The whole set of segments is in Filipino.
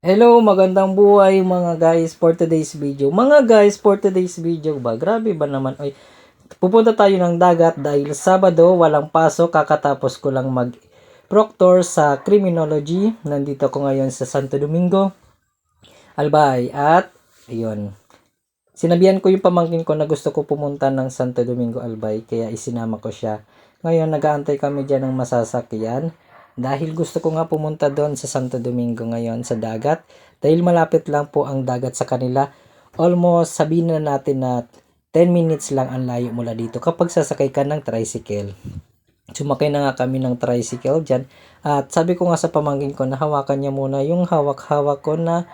Hello, magandang buhay mga guys for today's video. Mga guys, for today's video ba? Grabe ba naman? Ay, pupunta tayo ng dagat dahil Sabado, walang pasok. Kakatapos ko lang mag-proctor sa Criminology. Nandito ko ngayon sa Santo Domingo, Albay. At, ayun. Sinabihan ko yung pamangkin ko na gusto ko pumunta ng Santo Domingo, Albay. Kaya isinama ko siya. Ngayon, nag-aantay kami dyan ng masasakyan. Dahil gusto ko nga pumunta doon sa Santo Domingo ngayon sa dagat. Dahil malapit lang po ang dagat sa kanila. Almost sabihin na natin na 10 minutes lang ang layo mula dito kapag sasakay ka ng tricycle. Sumakay na nga kami ng tricycle dyan. At sabi ko nga sa pamangkin ko na hawakan niya muna yung hawak-hawak ko na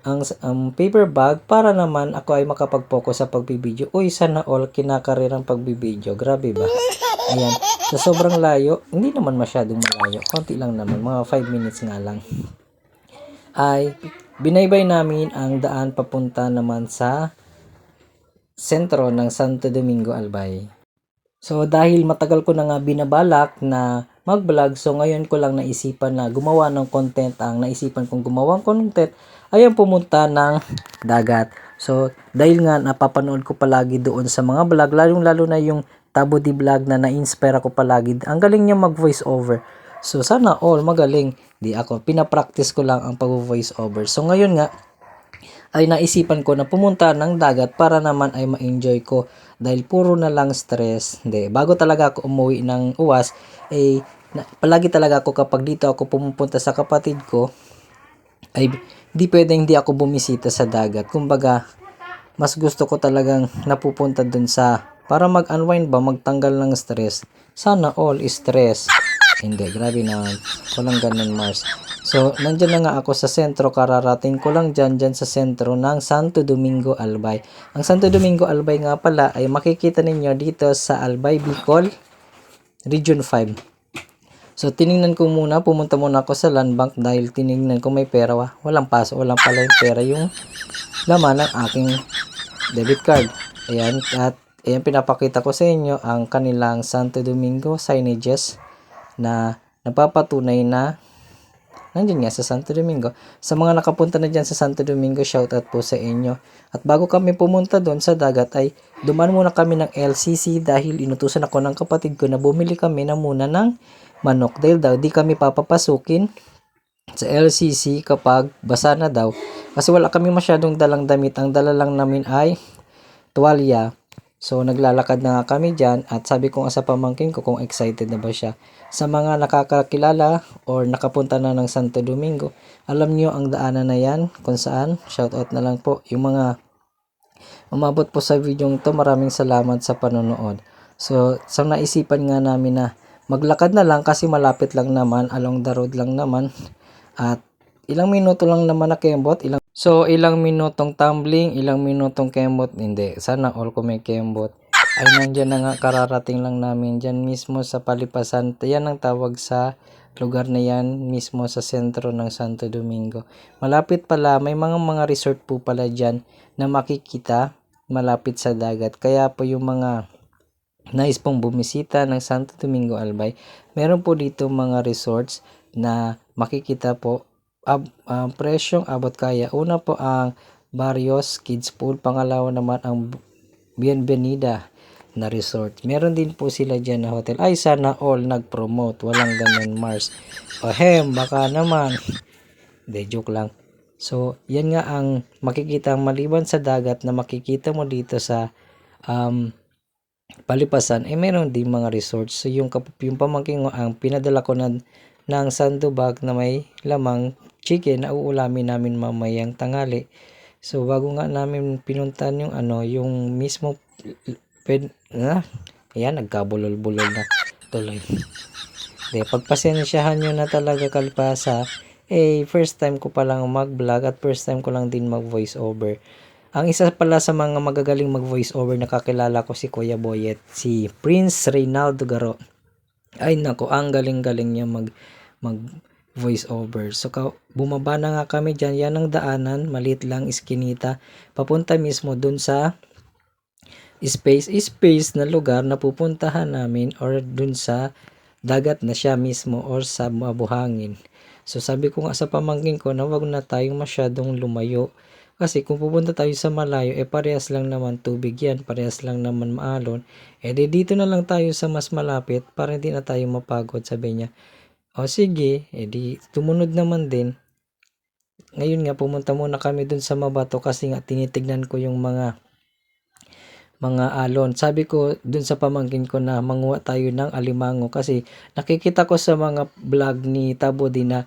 ang paper bag para naman ako ay makapag-focus sa pagbibideo. Uy, sana all kinakarirang pagbibideo. Grabe ba? Ayan. So, sobrang layo. Hindi naman masyadong malayo. Konti lang naman. Mga 5 minutes nga lang. Ay, binaybay namin ang daan papunta naman sa sentro ng Santo Domingo, Albay. So, dahil matagal ko na nga binabalak na mag-vlog, so ngayon ko lang naisipan na gumawa ng content. Ang naisipan kong gumawa ng content ay ang pumunta ng dagat. So, dahil nga napapanood ko palagi doon sa mga vlog, lalong-lalo na yung Tabo di Vlog na na-inspire ako palagi. Ang galing niya mag-voice over. So, sana all magaling. Di ako, pinapractice ko lang ang pag-voice over. So, ngayon nga, ay naisipan ko na pumunta ng dagat para naman ay ma-enjoy ko dahil puro na lang stress. Hindi, bago talaga ako umuwi ng UWAS, palagi talaga ako kapag dito ako pumupunta sa kapatid ko, ay di pwedeng hindi ako bumisita sa dagat. Kumbaga, mas gusto ko talagang napupunta dun sa para mag-unwind ba, magtanggal ng stress. Sana all stress. Hindi, grabe na. Walang ganun, Mars. So, nandyan na nga ako sa sentro. Kararating ko lang dyan sa sentro ng Santo Domingo, Albay. Ang Santo Domingo, Albay nga pala ay makikita ninyo dito sa Albay, Bicol, Region 5. So, tiningnan ko muna. Pumunta muna ako sa land bank dahil tiningnan ko may pera. Walang paso. Walang pala yung pera. Yung laman ng aking debit card. Ayan. At ayan, pinapakita ko sa inyo ang kanilang Santo Domingo signages na napapatunay na nandiyan nga sa Santo Domingo. Sa mga nakapunta na dyan sa Santo Domingo, shoutout po sa inyo. At bago kami pumunta doon sa dagat ay dumaan muna kami ng LCC dahil inutusan ako ng kapatid ko na bumili kami na muna ng manok. Dahil daw di kami papapasukin sa LCC kapag basa na daw. Kasi wala kami masyadong dalang damit. Ang dala lang namin ay tuwalya. So, naglalakad na nga kami dyan at sabi ko nga sa pamangkin ko kung excited na ba siya. Sa mga nakakakilala or nakapunta na ng Santo Domingo, alam nyo ang daanan na yan kung saan. Shoutout na lang po. Yung mga umabot po sa video to, maraming salamat sa panonood. So, sa naisipan nga namin na maglakad na lang kasi malapit lang naman, along the road lang naman. At ilang minuto lang naman na kembot, ilang minutong tumbling, ilang minutong kembot, hindi. Sana all ko may kembot. Ay, nandiyan na nga, kararating lang namin dyan mismo sa Palipasan. Yan ang tawag sa lugar na yan, mismo sa sentro ng Santo Domingo. Malapit pala, may mga resort po pala dyan na makikita malapit sa dagat. Kaya po yung mga nais pong bumisita ng Santo Domingo, Albay, meron po dito mga resorts na makikita po presyong abot kaya. Una po ang Barrios Kids Pool, pangalawa naman ang Bienvenida na resort. Meron din po sila dyan na hotel. Ay, sana all nag-promote. Walang ganun, Mars. O baka naman. De, joke lang. So, yan nga ang makikita maliban sa dagat na makikita mo dito sa Palipasan, meron din mga resorts. So, yung pamangkin ko, ang pinadala ko ng sando bag na may lamang chicken na uulamin namin mamayang tangali. So, bago nga namin pinuntan yung yung mismo ayan, nagkabulol-bulol na tuloy. De, pagpasensyahan nyo na talaga kalpasa, first time ko pa lang mag-vlog at first time ko lang din mag-voice over. Ang isa pala sa mga magagaling mag-voice over na kakilala ko si Kuya Boyet, si Prince Reynaldo Garo. Ay nako, ang galing-galing niya mag voice over. So bumaba na nga kami diyan, yan ang daanan, maliit lang iskinita, papunta mismo dun sa space na lugar na pupuntahan namin or dun sa dagat na siya mismo or sa mabuhangin. So sabi ko nga sa pamangkin ko na wag na tayong masyadong lumayo. Kasi kung pupunta tayo sa malayo, parehas lang naman tubig yan, parehas lang naman maalon. Dito na lang tayo sa mas malapit para hindi na tayo mapagod, sabi niya. O sige, di tumunod naman din. Ngayon nga pumunta muna kami dun sa Mabato kasi nga tinitignan ko yung mga alon. Sabi ko dun sa pamangkin ko na manguha tayo ng alimango kasi nakikita ko sa mga vlog ni Tabody na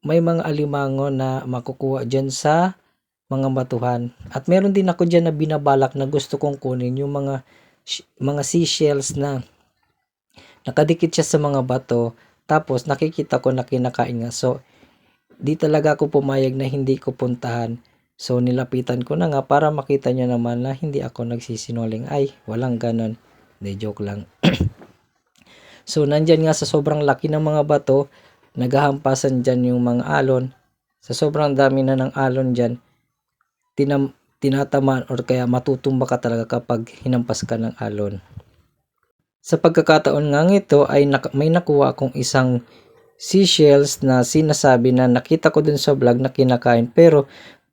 may mga alimango na makukuha dyan sa mga batuhan. At meron din ako dyan na binabalak na gusto kong kunin yung mga seashells na nakadikit siya sa mga bato. Tapos nakikita ko na kinakain nga. So di talaga ako pumayag na hindi ko puntahan. So nilapitan ko na nga para makita niya naman na hindi ako nagsisinungaling. Ay, walang ganon. Hindi, joke lang. So nandyan nga sa sobrang laki ng mga bato, naghahampasan dyan yung mga alon. Sa sobrang dami na ng alon dyan, tinatamaan or kaya matutumba ka talaga kapag hinampas ka ng alon. Sa pagkakataon nga ito ay may nakuha akong isang seashells na sinasabi na nakita ko dun sa vlog na kinakain, pero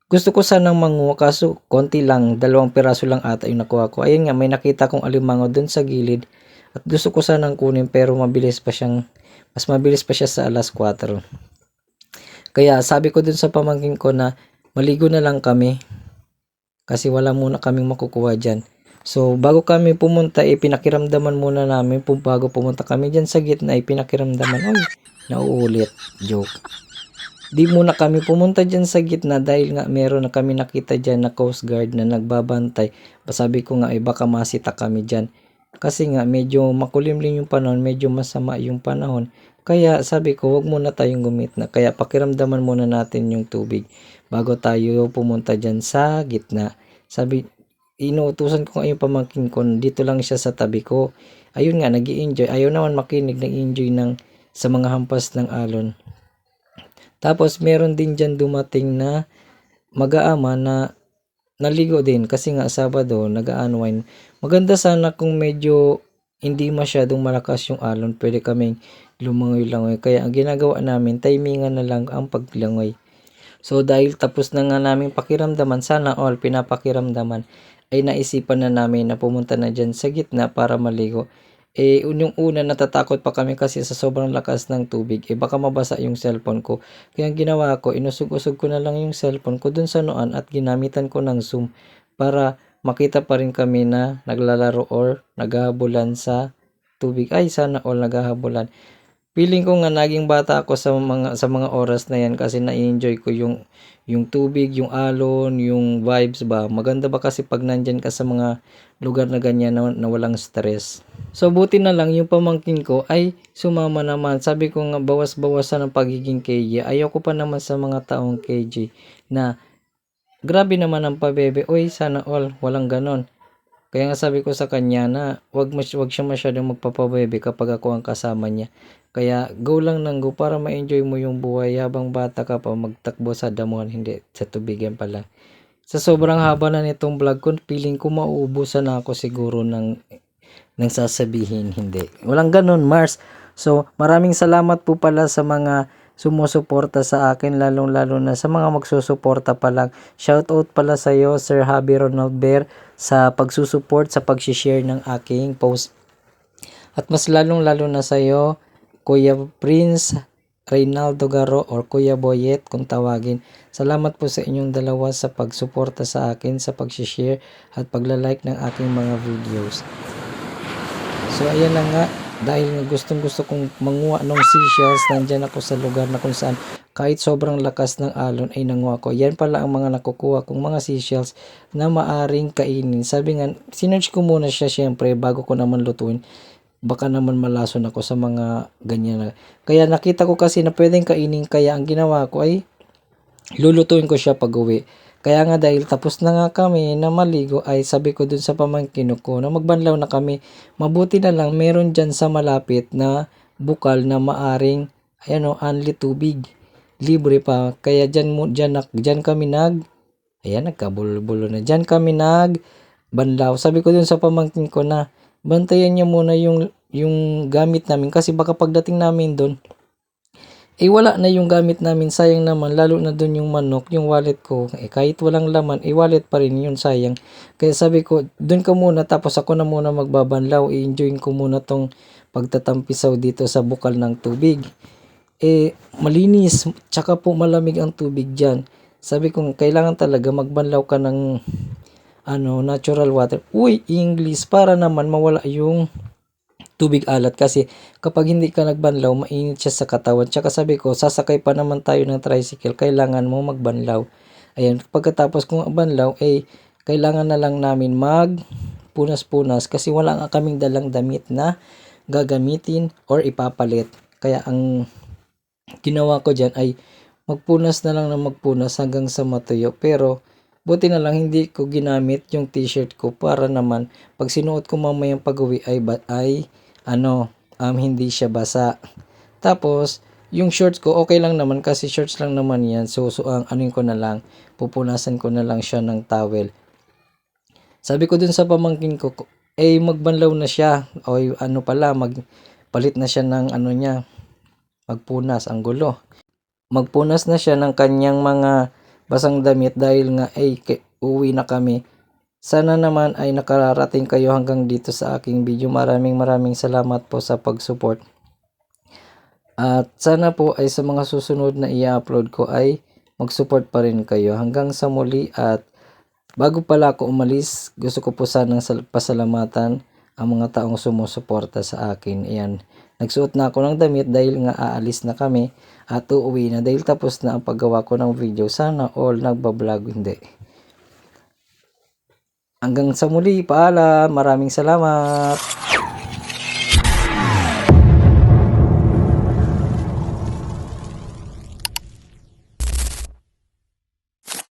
gusto ko sanang manguha kaso konti lang, 2 piraso lang ata yung nakuha ko. Ayun nga, may nakita kong alimango dun sa gilid at gusto ko sanang kunin pero mas mabilis pa siya sa alas 4. Kaya sabi ko dun sa pamangkin ko na maligo na lang kami kasi wala muna kaming makukuha dyan. So bago kami pumunta, pinakiramdaman muna namin bago pumunta kami dyan sa gitna, pinakiramdaman, oy, nauulit, joke. Di muna kami pumunta dyan sa gitna dahil nga meron na kami nakita dyan na Coast Guard na nagbabantay. Sabi ko nga baka masita kami dyan. Kasi nga medyo makulimlim yung panahon, medyo masama yung panahon. Kaya sabi ko wag muna tayong gumit na. Kaya pakiramdaman muna natin yung tubig bago tayo pumunta dyan sa gitna. Sabi, inuutusan ko nga yung pamangkin ko, dito lang siya sa tabi ko. Ayun nga, nag-i-enjoy. Ayaw naman makinig, nag-i-enjoy sa mga hampas ng alon. Tapos meron din dyan dumating na mag-aama na naligo din kasi nga Sabado nag-unwind. Maganda sana kung medyo hindi masyadong malakas yung alon, pwede kaming lumangoy-langoy. Kaya ang ginagawa namin, timingan na lang ang paglangoy. So dahil tapos na nga namin pakiramdaman, sana all pinapakiramdaman, ay naisipan na namin na pumunta na dyan sa gitna para maligo. Yung una natatakot pa kami kasi sa sobrang lakas ng tubig, baka mabasa yung cellphone ko. Kaya ang ginawa ko, inusog-usog ko na lang yung cellphone ko dun sa noon at ginamitan ko ng zoom para makita pa rin kami na naglalaro or naghahabulan sa tubig. Ay, sana all naghahabulan. Feeling ko nga naging bata ako sa mga oras na yan kasi na-enjoy ko yung tubig, yung alon, yung vibes ba. Maganda ba kasi pag nandyan ka sa mga lugar na ganyan na walang stress. So buti na lang yung pamangkin ko ay sumama naman. Sabi ko nga bawas-bawasan ang pagiging KG. Ayaw ko pa naman sa mga taong KG na grabe naman ang pabebe. Uy, sana all walang ganon. Kaya nga sabi ko sa kanya na wag siya masyadong magpapabebe kapag ako ang kasama niya. Kaya go lang ng go para ma-enjoy mo yung buhay habang bata ka pa, magtakbo sa damuhan, hindi sa tubigan pala. Sa sobrang haba na nitong vlog ko, feeling ko mauubusan na ako siguro ng sasabihin, hindi. Walang ganun, Mars. So maraming salamat po pala sa mga sumusuporta sa akin, lalong-lalo na sa mga magsusuporta pa lang. Shoutout pala sa iyo, Sir Javi Ronald Bear, sa pagsusuport, sa pag-share ng aking post. At mas lalong-lalo na sa iyo, Kuya Prince Reynaldo Garo or Kuya Boyet kung tawagin. Salamat po sa inyong dalawa sa pagsuporta sa akin, sa pag-share at pagla-like ng aking mga videos. So ayan na nga, dahil gustong gusto kong manguha ng seashells, nandyan ako sa lugar na kung saan kahit sobrang lakas ng alon ay nanguha ko. Yan pala ang mga nakukuha kong mga seashells na maaring kainin. Sabi nga, sinerge ko muna siya syempre bago ko naman lutuin. Baka naman malason ako sa mga ganyan. Kaya nakita ko kasi na pwedeng kainin, kaya ang ginawa ko ay lulutuin ko siya pag uwi. Kaya nga dahil tapos na nga kami na maligo ay sabi ko dun sa pamangkin ko na magbanlaw na kami. Mabuti na lang meron dyan sa malapit na bukal na maaring only tubig. Libre pa. Kaya dyan kami nagkabulo-bulo na. Dyan kami banlaw. Sabi ko dun sa pamangkin ko na bantayan niya muna yung yung gamit namin kasi baka pagdating namin doon wala na yung gamit namin, sayang naman, lalo na doon yung manok, yung wallet ko, kahit walang laman, wallet pa rin yun, sayang. Kaya sabi ko, doon ka muna, tapos ako na muna magbabanlaw, i-enjoy ko muna tong pagtatampisaw dito sa bukal ng tubig. Malinis, tsaka po malamig ang tubig dyan. Sabi ko, kailangan talaga magbanlaw ka ng natural water. Uy, English, para naman mawala yung tubig alat kasi kapag hindi ka nagbanlaw, mainit siya sa katawan. Tsaka sabi ko, sasakay pa naman tayo ng tricycle, kailangan mo magbanlaw. Ayan, pagkatapos kong banlaw, kailangan na lang namin punas-punas kasi wala nga kaming dalang damit na gagamitin or ipapalit. Kaya ang ginawa ko dyan ay magpunas na lang na magpunas hanggang sa matuyo. Pero buti na lang hindi ko ginamit yung t-shirt ko para naman pag sinuot ko mamayang pag-uwi hindi siya basa. Tapos, yung shorts ko okay lang naman kasi shorts lang naman yan. So ko na lang, pupunasan ko na lang siya ng towel. Sabi ko dun sa pamangkin ko, magbanlaw na siya. O magpalit na siya ng magpunas, ang gulo. Magpunas na siya ng kanyang mga basang damit dahil nga uwi na kami. Sana naman ay nakararating kayo hanggang dito sa aking video. Maraming salamat po sa pag-support. At sana po ay sa mga susunod na i-upload ko ay mag-support pa rin kayo. Hanggang sa muli, at bago pala ako umalis, gusto ko po sanang pasalamatan ang mga taong sumusuporta sa akin. Ayan, nagsuot na ako ng damit dahil nga aalis na kami at uuwi na dahil tapos na ang paggawa ko ng video. Sana all nagbablog, hindi. Hanggang sa muli, paalam. Maraming salamat.